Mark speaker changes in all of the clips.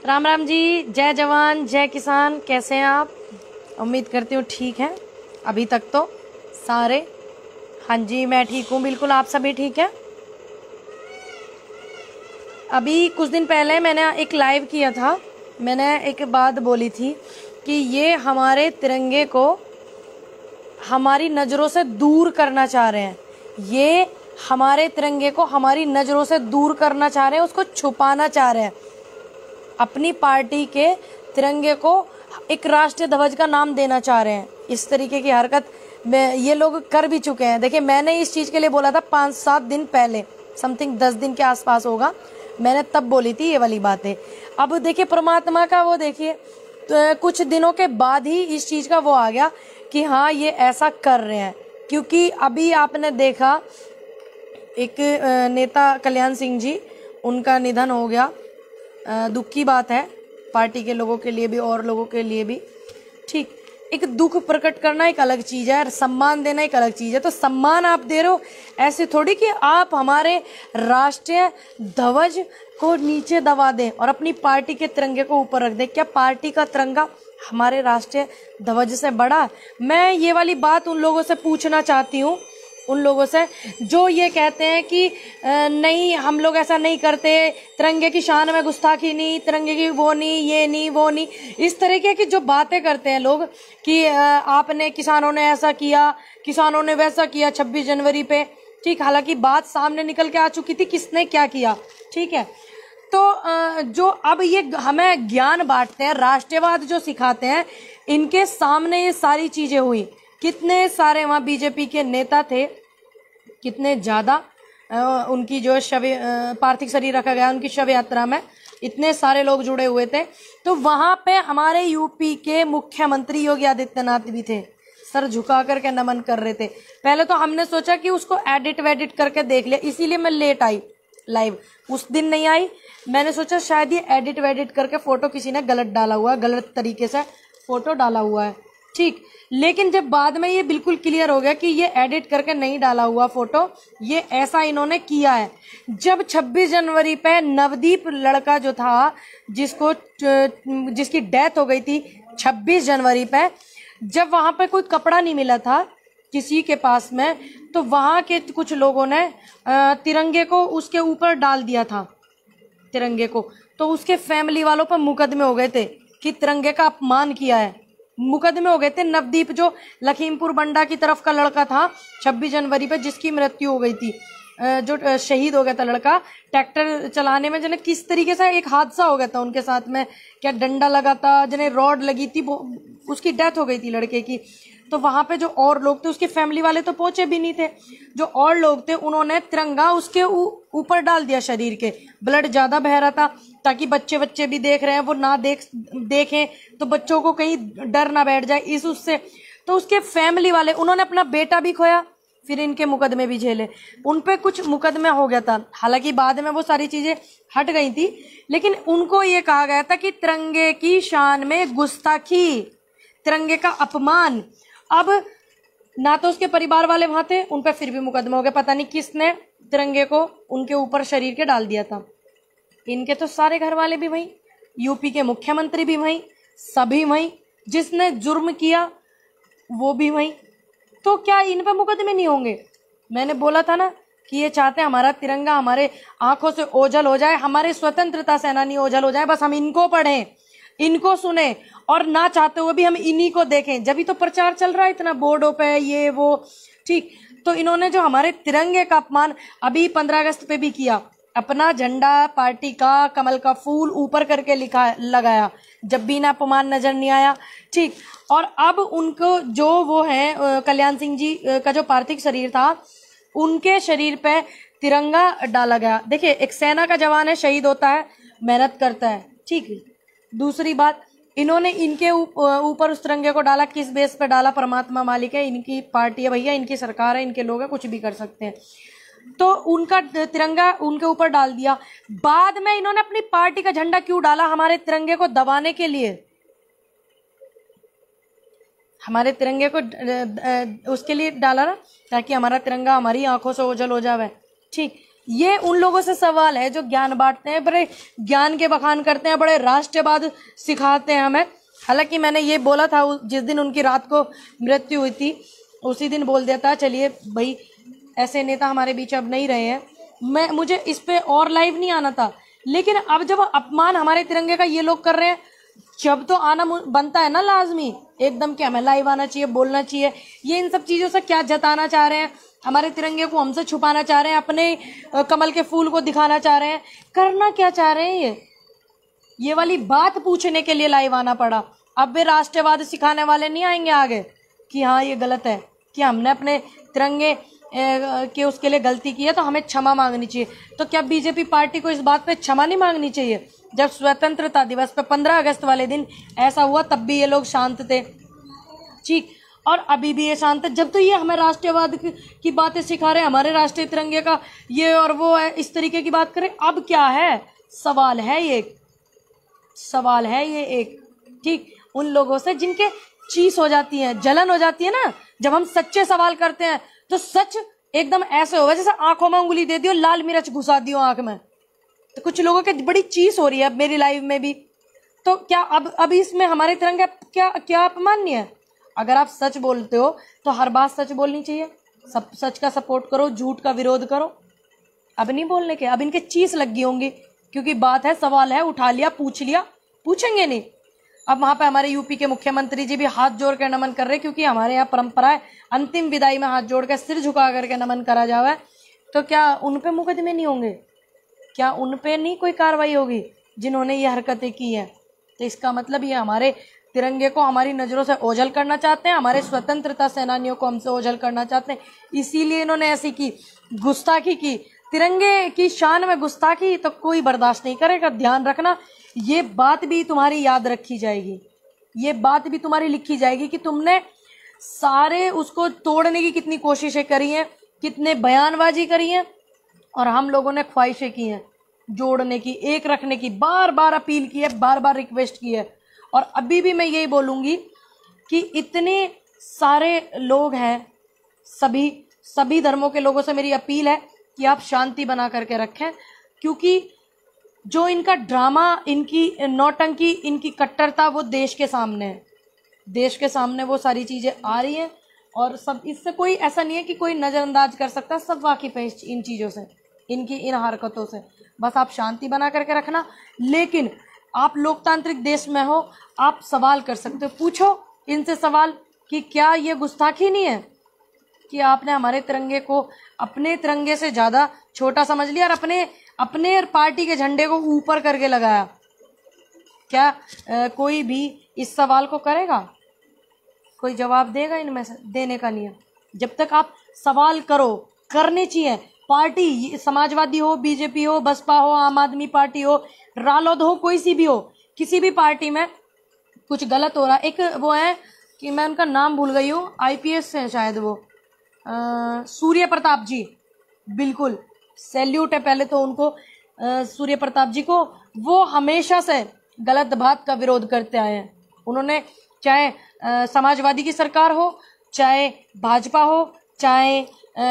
Speaker 1: राम राम जी, जय जवान जय किसान। कैसे हैं आप? उम्मीद करती हूँ ठीक हैं अभी तक तो सारे। हाँ जी, मैं ठीक हूँ बिल्कुल। आप सभी ठीक हैं? अभी कुछ दिन पहले मैंने एक लाइव किया था। मैंने एक बात बोली थी कि ये हमारे तिरंगे को हमारी नज़रों से दूर करना चाह रहे हैं। ये हमारे तिरंगे को हमारी नज़रों से दूर करना चाह रहे हैं, उसको छुपाना चाह रहे हैं। अपनी पार्टी के तिरंगे को एक राष्ट्रीय ध्वज का नाम देना चाह रहे हैं। इस तरीके की हरकत ये लोग कर भी चुके हैं। देखिए, मैंने इस चीज़ के लिए बोला था 5-7 दिन पहले, समथिंग 10 दिन के आसपास होगा, मैंने तब बोली थी ये वाली बातें। अब देखिए परमात्मा का वो देखिए, तो कुछ दिनों के बाद ही इस चीज़ का वो आ गया कि हाँ ये ऐसा कर रहे हैं। क्योंकि अभी आपने देखा एक नेता कल्याण सिंह जी, उनका निधन हो गया। दुख की बात है पार्टी के लोगों के लिए भी और लोगों के लिए भी। ठीक, एक दुख प्रकट करना एक अलग चीज़ है और सम्मान देना एक अलग चीज़ है। तो सम्मान आप दे रहे हो, ऐसे थोड़ी कि आप हमारे राष्ट्रीय ध्वज को नीचे दबा दें और अपनी पार्टी के तिरंगे को ऊपर रख दें। क्या पार्टी का तिरंगा हमारे राष्ट्रीय ध्वज से बड़ा? मैं ये वाली बात उन लोगों से पूछना चाहती हूँ, उन लोगों से जो ये कहते हैं कि नहीं हम लोग ऐसा नहीं करते, तिरंगे की शान में गुस्ताखी नहीं, तिरंगे की वो नहीं, ये नहीं, वो नहीं, इस तरीके की जो बातें करते हैं लोग कि आपने किसानों ने ऐसा किया, किसानों ने वैसा किया 26 जनवरी पे। ठीक, हालांकि बात सामने निकल के आ चुकी थी किसने क्या किया। ठीक है, तो जो अब ये हमें ज्ञान बांटते हैं, राष्ट्रवाद जो सिखाते हैं, इनके सामने ये सारी चीजें हुई। कितने सारे वहाँ बीजेपी के नेता थे, कितने ज़्यादा उनकी जो पार्थिव शरीर रखा गया उनकी शव यात्रा में इतने सारे लोग जुड़े हुए थे। तो वहाँ पे हमारे यूपी के मुख्यमंत्री योगी आदित्यनाथ भी थे, सर झुका करके नमन कर रहे थे। पहले तो हमने सोचा कि उसको एडिट वेडिट करके देख लिया, इसीलिए मैं लेट आई लाइव, उस दिन नहीं आई। मैंने सोचा शायद ये एडिट वेडिट करके फोटो किसी ने गलत डाला हुआ है, गलत तरीके से फोटो डाला हुआ है। ठीक, लेकिन जब बाद में ये बिल्कुल क्लियर हो गया कि ये एडिट करके नहीं डाला हुआ फोटो, ये ऐसा इन्होंने किया है। जब 26 जनवरी पे नवदीप लड़का जो था, जिसकी डेथ हो गई थी 26 जनवरी पे, जब वहां पे कोई कपड़ा नहीं मिला था किसी के पास में, तो वहां के कुछ लोगों ने तिरंगे को उसके ऊपर डाल दिया था, तिरंगे को। तो उसके फैमिली वालों पर मुकदमे हो गए थे कि तिरंगे का अपमान किया है, मुकदमे हो गए थे। नवदीप जो लखीमपुर बंडा की तरफ का लड़का था 26 जनवरी पे, जिसकी मृत्यु हो गई थी, जो शहीद हो गया था लड़का ट्रैक्टर चलाने में, जिन्हें किस तरीके से एक हादसा हो गया था उनके साथ में, क्या डंडा लगा था, जिन्हें रॉड लगी थी, उसकी डेथ हो गई थी लड़के की। तो वहां पे जो और लोग थे, उसके फैमिली वाले तो पहुंचे भी नहीं थे, जो और लोग थे उन्होंने तिरंगा उसके ऊपर डाल दिया शरीर के। ब्लड ज्यादा बह रहा था, ताकि बच्चे भी देख रहे हैं, वो ना देखें तो बच्चों को कहीं डर ना बैठ जाए इस उससे। तो उसके फैमिली वाले, उन्होंने अपना बेटा भी खोया, फिर इनके मुकदमे भी झेले, उन पे कुछ मुकदमे हो गया था। हालांकि बाद में वो सारी चीजें हट गई थी, लेकिन उनको ये कहा गया था कि तिरंगे की शान में गुस्ताखी, तिरंगे का अपमान। अब ना तो उसके परिवार वाले वहां थे, उन पे फिर भी मुकदमा हो गया। पता नहीं किसने तिरंगे को उनके ऊपर शरीर के डाल दिया था। इनके तो सारे घर वाले भी वहीं, यूपी के मुख्यमंत्री भी वहीं, सभी वहीं, जिसने जुर्म किया वो भी वहीं। तो क्या इन पे मुकदमे नहीं होंगे? मैंने बोला था ना कि ये चाहते हैं हमारा तिरंगा हमारे आंखों से ओझल हो जाए, हमारे स्वतंत्रता सेनानी ओझल हो जाए, बस हम इनको पढ़ें, इनको सुने, और ना चाहते हुए भी हम इन्हीं को देखें। जब ही तो प्रचार चल रहा है इतना बोर्डों पे ये वो। ठीक, तो इन्होंने जो हमारे तिरंगे का अपमान अभी 15 अगस्त पे भी किया, अपना झंडा पार्टी का कमल का फूल ऊपर करके लगाया, जब भी ना अपमान नजर नहीं आया। ठीक, और अब उनको जो वो है कल्याण सिंह जी का जो पार्थिव शरीर था, उनके शरीर पे तिरंगा डाला गया। देखिए, एक सेना का जवान है, शहीद होता है, मेहनत करता है, ठीक है। दूसरी बात, इन्होंने इनके ऊपर उस तिरंगे को डाला, किस बेस पे डाला? परमात्मा मालिक है, इनकी पार्टी है भैया, इनकी सरकार है, इनके लोग हैं, कुछ भी कर सकते हैं। तो उनका तिरंगा उनके ऊपर डाल दिया। बाद में इन्होंने अपनी पार्टी का झंडा क्यों डाला? हमारे तिरंगे को दबाने के लिए, हमारे तिरंगे को उसके लिए डाला ना, ताकि हमारा तिरंगा हमारी आंखों से ओझल हो जावे। ठीक, ये उन लोगों से सवाल है जो ज्ञान बांटते हैं, बड़े ज्ञान के बखान करते हैं, बड़े राष्ट्रवाद सिखाते हैं हमें। हालांकि मैंने ये बोला था जिस दिन उनकी रात को मृत्यु हुई थी उसी दिन बोल दिया था, चलिए भाई ऐसे नेता हमारे बीच अब नहीं रहे हैं, मुझे इस पे और लाइव नहीं आना था। लेकिन अब जब अपमान हमारे तिरंगे का ये लोग कर रहे हैं, जब तो आना बनता है ना लाजमी एकदम, कि हमें लाइव आना चाहिए, बोलना चाहिए। ये इन सब चीजों से क्या जताना चाह रहे हैं? हमारे तिरंगे को हमसे छुपाना चाह रहे हैं, अपने कमल के फूल को दिखाना चाह रहे हैं, करना क्या चाह रहे हैं? ये वाली बात पूछने के लिए लाइव आना पड़ा। अब वे राष्ट्रवाद सिखाने वाले नहीं आएंगे आगे कि हाँ ये गलत है, कि हमने अपने तिरंगे के उसके लिए गलती की है तो हमें क्षमा मांगनी चाहिए। तो क्या बीजेपी पार्टी को इस बात पे क्षमा नहीं मांगनी चाहिए? जब स्वतंत्रता दिवस पे 15 अगस्त वाले दिन ऐसा हुआ तब भी ये लोग शांत थे, ठीक, और अभी भी ये शांत है। जब तो ये हमें राष्ट्रवाद की बातें सिखा रहे हैं, हमारे राष्ट्रीय तिरंगे का ये और वो है, इस तरीके की बात करें। अब क्या है? सवाल है ये एक, ठीक, उन लोगों से जिनके चीस हो जाती है, जलन हो जाती है ना, जब हम सच्चे सवाल करते हैं तो सच एकदम ऐसे होगा जैसे आंखों में उंगली दे दियो, लाल मिर्च घुसा दियो आंख में। तो कुछ लोगों के बड़ी चीस हो रही है अब मेरी लाइव में भी। तो क्या अब इसमें हमारे तिरंगे क्या अपमान्य है? अगर आप सच बोलते हो तो हर बात सच बोलनी चाहिए, सब सच का सपोर्ट करो, झूठ का विरोध करो। अब नहीं बोलने के, अब इनके चीस लग गई होंगी, क्योंकि बात है, सवाल है, उठा लिया, पूछ लिया, पूछेंगे नहीं। अब वहां पे हमारे यूपी के मुख्यमंत्री जी भी हाथ जोड़ कर नमन कर रहे, क्योंकि हमारे यहाँ परंपरा है अंतिम विदाई में हाथ जोड़ कर सिर झुका करके नमन करा जावे। तो क्या उन पे मुकदमे नहीं होंगे? क्या उन पे नहीं कोई कार्रवाई होगी जिन्होंने ये हरकतें की है? तो इसका मतलब ये हमारे तिरंगे को हमारी नजरों से ओझल करना चाहते हैं, हमारे स्वतंत्रता सेनानियों को हमसे ओझल करना चाहते हैं, इसीलिए इन्होंने ऐसी की गुस्ताखी की। तिरंगे की शान में गुस्ताखी तो कोई बर्दाश्त नहीं करेगा। ध्यान रखना, ये बात भी तुम्हारी याद रखी जाएगी, ये बात भी तुम्हारी लिखी जाएगी कि तुमने सारे उसको तोड़ने की कितनी कोशिशें करी हैं, कितने बयानबाजी करी है, और हम लोगों ने ख्वाहिशें की हैं जोड़ने की, एक रखने की, बार बार अपील की है, बार बार रिक्वेस्ट की है। और अभी भी मैं यही बोलूंगी कि इतने सारे लोग हैं, सभी धर्मों के लोगों से मेरी अपील है कि आप शांति बना करके रखें, क्योंकि जो इनका ड्रामा, इनकी नौटंकी, इनकी कट्टरता वो देश के सामने है, देश के सामने वो सारी चीजें आ रही हैं, और सब इससे कोई ऐसा नहीं है कि कोई नजरअंदाज कर सकता, सब वाकिफ है इन चीजों से, इनकी इन हरकतों से। बस आप शांति बना करके रखना। लेकिन आप लोकतांत्रिक देश में हो, आप सवाल कर सकते हो, पूछो इनसे सवाल कि क्या ये गुस्ताखी नहीं है कि आपने हमारे तिरंगे को अपने तिरंगे से ज्यादा छोटा समझ लिया और अपने पार्टी के झंडे को ऊपर करके लगाया? क्या कोई भी इस सवाल को करेगा? कोई जवाब देगा इनमें से? देने का नहीं है। जब तक आप सवाल करो, करने चाहिए। पार्टी समाजवादी हो, बीजेपी हो, बसपा हो, आम आदमी पार्टी हो, रालोद हो, कोई सी भी हो, किसी भी पार्टी में कुछ गलत हो रहा, एक वो है कि मैं उनका नाम भूल गई हूँ, आईपीएस है शायद वो, सूर्य प्रताप जी, बिल्कुल सैल्यूट है पहले तो उनको, सूर्य प्रताप जी को। वो हमेशा से गलत बात का विरोध करते आए हैं। उन्होंने चाहे समाजवादी की सरकार हो, चाहे भाजपा हो, चाहे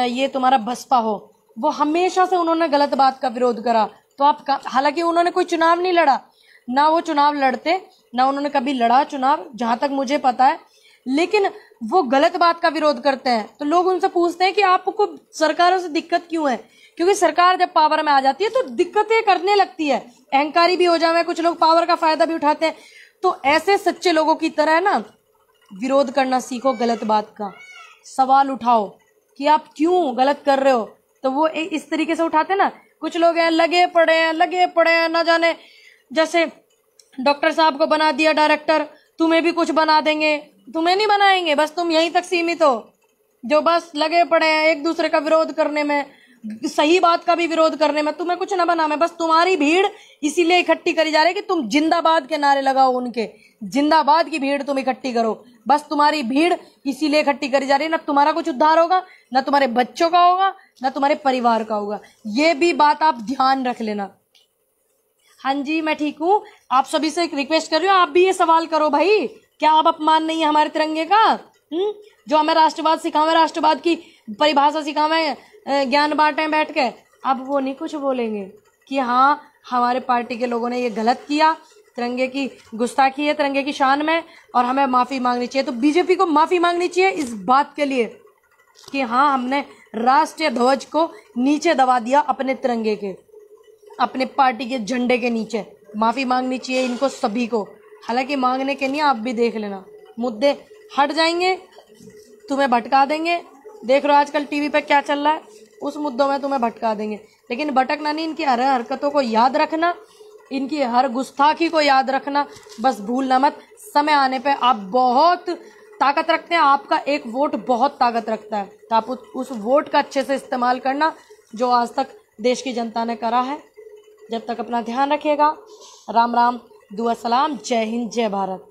Speaker 1: ये तुम्हारा बसपा हो, वो हमेशा से उन्होंने गलत बात का विरोध करा। तो आप, हालांकि उन्होंने कोई चुनाव नहीं लड़ा, ना वो चुनाव लड़ते, ना उन्होंने कभी लड़ा चुनाव, जहां तक मुझे पता है, लेकिन वो गलत बात का विरोध करते हैं। तो लोग उनसे पूछते हैं कि आपको सरकारों से दिक्कत क्यों है? क्योंकि सरकार जब पावर में आ जाती है तो दिक्कतें करने लगती है, अहंकारी भी हो जाए, कुछ लोग पावर का फायदा भी उठाते हैं। तो ऐसे सच्चे लोगों की तरह ना विरोध करना सीखो, गलत बात का सवाल उठाओ कि आप क्यों गलत कर रहे हो। तो वो इस तरीके से उठाते ना, कुछ लोग हैं लगे पड़े हैं, ना जाने, जैसे डॉक्टर साहब को बना दिया डायरेक्टर, तुम्हें भी कुछ बना देंगे। तुम्हें नहीं बनाएंगे, बस तुम यहीं तक सीमित हो, जो बस लगे पड़े हैं एक दूसरे का विरोध करने में, सही बात का भी विरोध करने में। तुम्हें कुछ ना बना, मैं बस तुम्हारी भीड़ इसीलिए इकट्ठी करी जा रही है कि तुम जिंदाबाद के नारे लगाओ, उनके जिंदाबाद की भीड़ तुम इकट्ठी करो। बस तुम्हारी भीड़ इसीलिए इकट्ठी करी जा रही है, ना तुम्हारा कुछ उद्धार होगा, ना तुम्हारे बच्चों का होगा, ना तुम्हारे परिवार का होगा। ये भी बात आप ध्यान रख लेना। हाँ जी, मैं ठीक हूँ। आप सभी से एक रिक्वेस्ट कर रही हूँ, आप भी ये सवाल करो भाई, क्या आप अपमान नहीं है हमारे तिरंगे का? जो हमें राष्ट्रवाद सिखावे, राष्ट्रवाद की परिभाषा सिखावे, ज्ञान बांटे बैठ के, अब वो नहीं कुछ बोलेंगे कि हाँ हमारे पार्टी के लोगों ने ये गलत किया, तिरंगे की गुस्ताखी है तिरंगे की शान में और हमें माफ़ी मांगनी चाहिए। तो बीजेपी को माफ़ी मांगनी चाहिए इस बात के लिए कि हाँ हमने राष्ट्रीय ध्वज को नीचे दबा दिया अपने तिरंगे के, अपने पार्टी के झंडे के नीचे। माफ़ी मांगनी चाहिए इनको सभी को। हालांकि मांगने के नहीं, आप भी देख लेना मुद्दे हट जाएंगे, तुम्हें भटका देंगे। देख रहे हो आजकल टीवी पे क्या चल रहा है, उस मुद्दों में तुम्हें भटका देंगे। लेकिन भटकना नहीं, इनकी हर हरकतों को याद रखना, इनकी हर गुस्ताखी को याद रखना, बस भूलना मत। समय आने पे आप बहुत ताकत रखते हैं, आपका एक वोट बहुत ताकत रखता है, तो आप उस वोट का अच्छे से इस्तेमाल करना जो आज तक देश की जनता ने करा है। जब तक अपना ध्यान रखिएगा। राम राम, दुआ सलाम, जय हिंद, जय भारत।